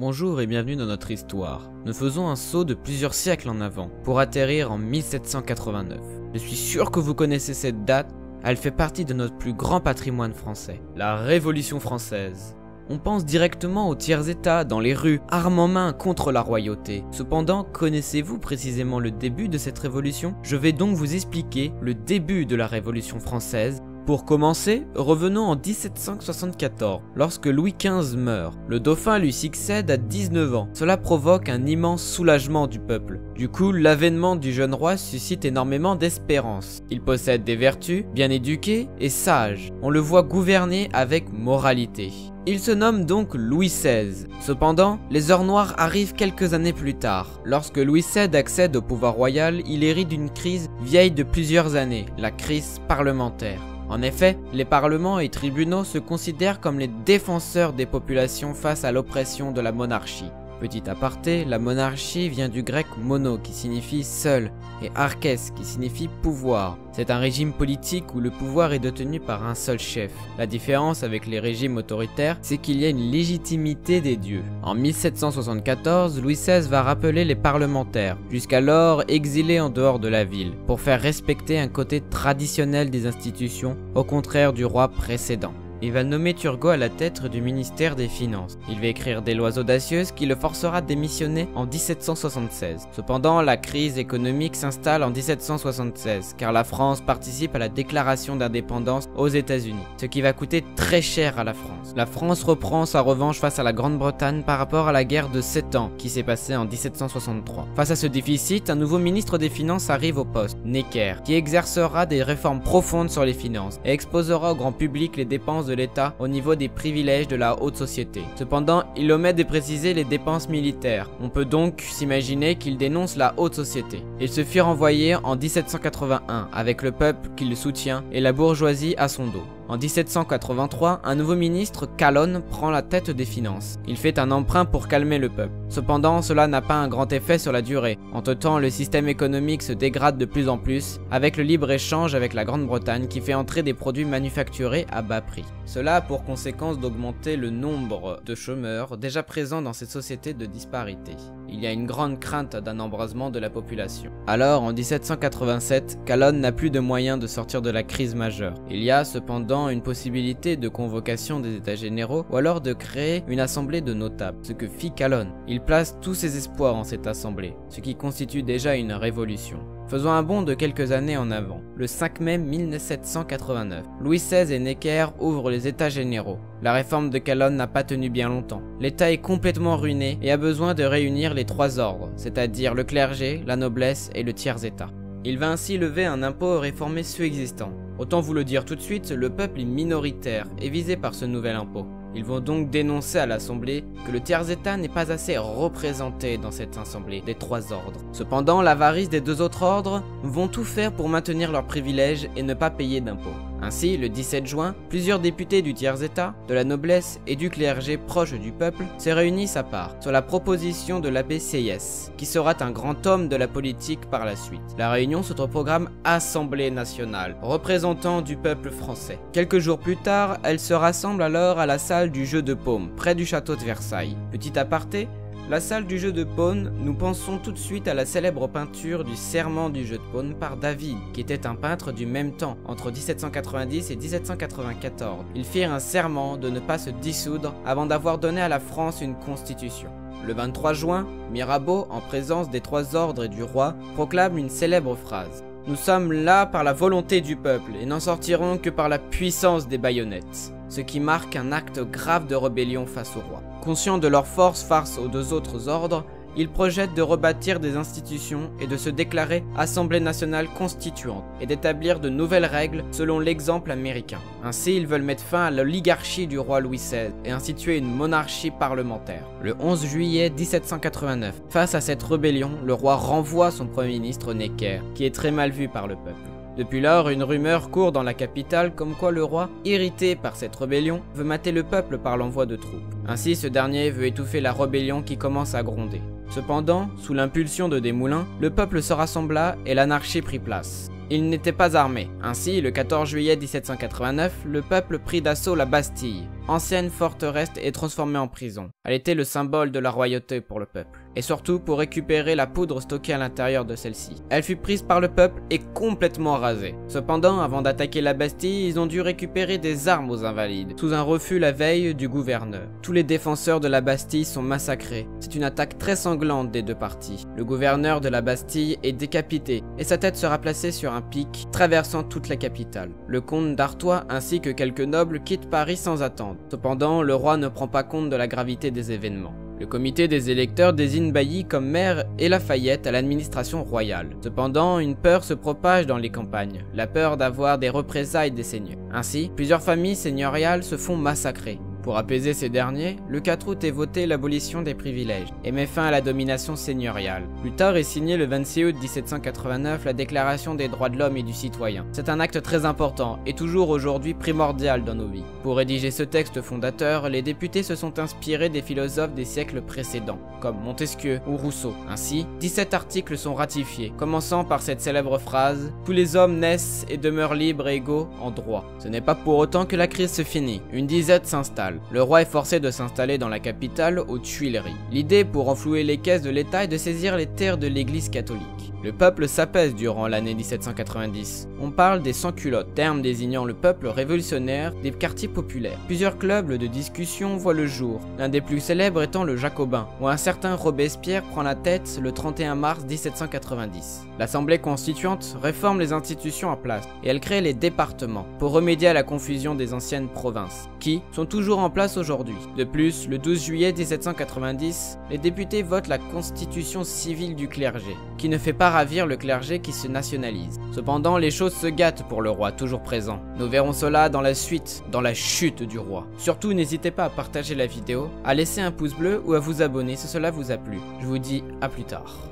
Bonjour et bienvenue dans notre histoire. Nous faisons un saut de plusieurs siècles en avant pour atterrir en 1789. Je suis sûr que vous connaissez cette date, elle fait partie de notre plus grand patrimoine français, la Révolution française. On pense directement aux tiers-états dans les rues, armes en main contre la royauté. Cependant, connaissez-vous précisément le début de cette révolution? Je vais donc vous expliquer le début de la Révolution française. Pour commencer, revenons en 1774, lorsque Louis XV meurt. Le dauphin lui succède à 19 ans. Cela provoque un immense soulagement du peuple. Du coup, l'avènement du jeune roi suscite énormément d'espérance. Il possède des vertus, bien éduqué et sage. On le voit gouverner avec moralité. Il se nomme donc Louis XVI. Cependant, les heures noires arrivent quelques années plus tard. Lorsque Louis XVI accède au pouvoir royal, il hérite d'une crise vieille de plusieurs années, la crise parlementaire. En effet, les parlements et tribunaux se considèrent comme les défenseurs des populations face à l'oppression de la monarchie. Petit aparté, la monarchie vient du grec mono qui signifie seul et archès qui signifie pouvoir. C'est un régime politique où le pouvoir est détenu par un seul chef. La différence avec les régimes autoritaires, c'est qu'il y a une légitimité des dieux. En 1774, Louis XVI va rappeler les parlementaires, jusqu'alors exilés en dehors de la ville, pour faire respecter un côté traditionnel des institutions, au contraire du roi précédent. Il va nommer Turgot à la tête du ministère des Finances. Il va écrire des lois audacieuses qui le forcera à démissionner en 1776. Cependant, la crise économique s'installe en 1776 car la France participe à la déclaration d'indépendance aux États-Unis, ce qui va coûter très cher à la France. La France reprend sa revanche face à la Grande-Bretagne par rapport à la guerre de 7 ans qui s'est passée en 1763. Face à ce déficit, un nouveau ministre des Finances arrive au poste, Necker, qui exercera des réformes profondes sur les finances et exposera au grand public les dépenses de l'État au niveau des privilèges de la haute société. Cependant, il omet de préciser les dépenses militaires. On peut donc s'imaginer qu'il dénonce la haute société. Il se fit renvoyer en 1781 avec le peuple qui le soutient et la bourgeoisie à son dos. En 1783, un nouveau ministre, Calonne, prend la tête des finances. Il fait un emprunt pour calmer le peuple. Cependant, cela n'a pas un grand effet sur la durée. Entre-temps, le système économique se dégrade de plus en plus, avec le libre-échange avec la Grande-Bretagne qui fait entrer des produits manufacturés à bas prix. Cela a pour conséquence d'augmenter le nombre de chômeurs déjà présents dans ces sociétés de disparité. Il y a une grande crainte d'un embrasement de la population. Alors, en 1787, Calonne n'a plus de moyens de sortir de la crise majeure. Il y a cependant une possibilité de convocation des états généraux ou alors de créer une assemblée de notables, ce que fit Calonne. Il place tous ses espoirs en cette assemblée, ce qui constitue déjà une révolution. Faisons un bond de quelques années en avant. Le 5 mai 1789, Louis XVI et Necker ouvrent les états généraux. La réforme de Calonne n'a pas tenu bien longtemps. L'État est complètement ruiné et a besoin de réunir les trois ordres, c'est-à-dire le clergé, la noblesse et le tiers-état. Il va ainsi lever un impôt et réformer ceux existants. Autant vous le dire tout de suite, le peuple est minoritaire et visé par ce nouvel impôt. Ils vont donc dénoncer à l'Assemblée que le tiers-état n'est pas assez représenté dans cette assemblée des trois ordres. Cependant, l'avarice des deux autres ordres vont tout faire pour maintenir leurs privilèges et ne pas payer d'impôts. Ainsi, le 17 juin, plusieurs députés du tiers-état, de la noblesse et du clergé proche du peuple se réunissent à part, sur la proposition de l'abbé Sieyès, qui sera un grand homme de la politique par la suite. La réunion se proclame Assemblée nationale, représentant du peuple français. Quelques jours plus tard, elle se rassemble alors à la salle du jeu de paume, près du château de Versailles. Petit aparté, la salle du jeu de paume, nous pensons tout de suite à la célèbre peinture du Serment du jeu de paume par David, qui était un peintre du même temps, entre 1790 et 1794. Ils firent un serment de ne pas se dissoudre avant d'avoir donné à la France une constitution. Le 23 juin, Mirabeau, en présence des trois ordres et du roi, proclame une célèbre phrase. « Nous sommes là par la volonté du peuple et n'en sortirons que par la puissance des baïonnettes », ce qui marque un acte grave de rébellion face au roi. Conscients de leur force face aux deux autres ordres, ils projettent de rebâtir des institutions et de se déclarer Assemblée nationale constituante et d'établir de nouvelles règles selon l'exemple américain. Ainsi, ils veulent mettre fin à l'oligarchie du roi Louis XVI et instituer une monarchie parlementaire. Le 11 juillet 1789, face à cette rébellion, le roi renvoie son premier ministre Necker, qui est très mal vu par le peuple. Depuis lors, une rumeur court dans la capitale comme quoi le roi, irrité par cette rébellion, veut mater le peuple par l'envoi de troupes. Ainsi, ce dernier veut étouffer la rébellion qui commence à gronder. Cependant, sous l'impulsion de Desmoulins, le peuple se rassembla et l'anarchie prit place. Ils n'étaient pas armés. Ainsi, le 14 juillet 1789, le peuple prit d'assaut la Bastille. ancienne forteresse est transformée en prison. Elle était le symbole de la royauté pour le peuple, et surtout pour récupérer la poudre stockée à l'intérieur de celle-ci. Elle fut prise par le peuple et complètement rasée. Cependant, avant d'attaquer la Bastille, ils ont dû récupérer des armes aux invalides, sous un refus la veille du gouverneur. Tous les défenseurs de la Bastille sont massacrés. C'est une attaque très sanglante des deux parties. Le gouverneur de la Bastille est décapité, et sa tête sera placée sur un pic, traversant toute la capitale. Le comte d'Artois ainsi que quelques nobles quittent Paris sans attendre. Cependant, le roi ne prend pas compte de la gravité des événements. Le comité des électeurs désigne Bailly comme maire et Lafayette à l'administration royale. Cependant, une peur se propage dans les campagnes, la peur d'avoir des représailles des seigneurs. Ainsi, plusieurs familles seigneuriales se font massacrer. Pour apaiser ces derniers, le 4 août est voté l'abolition des privilèges et met fin à la domination seigneuriale. Plus tard est signée le 26 août 1789 la Déclaration des droits de l'homme et du citoyen. C'est un acte très important et toujours aujourd'hui primordial dans nos vies. Pour rédiger ce texte fondateur, les députés se sont inspirés des philosophes des siècles précédents, comme Montesquieu ou Rousseau. Ainsi, 17 articles sont ratifiés, commençant par cette célèbre phrase « Tous les hommes naissent et demeurent libres et égaux en droit ». Ce n'est pas pour autant que la crise se finit. Une disette s'installe. Le roi est forcé de s'installer dans la capitale, aux Tuileries. L'idée pour renflouer les caisses de l'État est de saisir les terres de l'église catholique. Le peuple s'apaise durant l'année 1790. On parle des sans-culottes, terme désignant le peuple révolutionnaire des quartiers populaires. Plusieurs clubs de discussion voient le jour, l'un des plus célèbres étant le Jacobin, où un certain Robespierre prend la tête le 31 mars 1790. L'Assemblée constituante réforme les institutions en place, et elle crée les départements, pour remédier à la confusion des anciennes provinces, qui sont toujours en place aujourd'hui. De plus, le 12 juillet 1790, les députés votent la constitution civile du clergé, qui ne fait pas ravir le clergé qui se nationalise. Cependant, les choses se gâtent pour le roi, toujours présent. Nous verrons cela dans la suite, dans la chute du roi. Surtout, n'hésitez pas à partager la vidéo, à laisser un pouce bleu ou à vous abonner si cela vous a plu. Je vous dis à plus tard.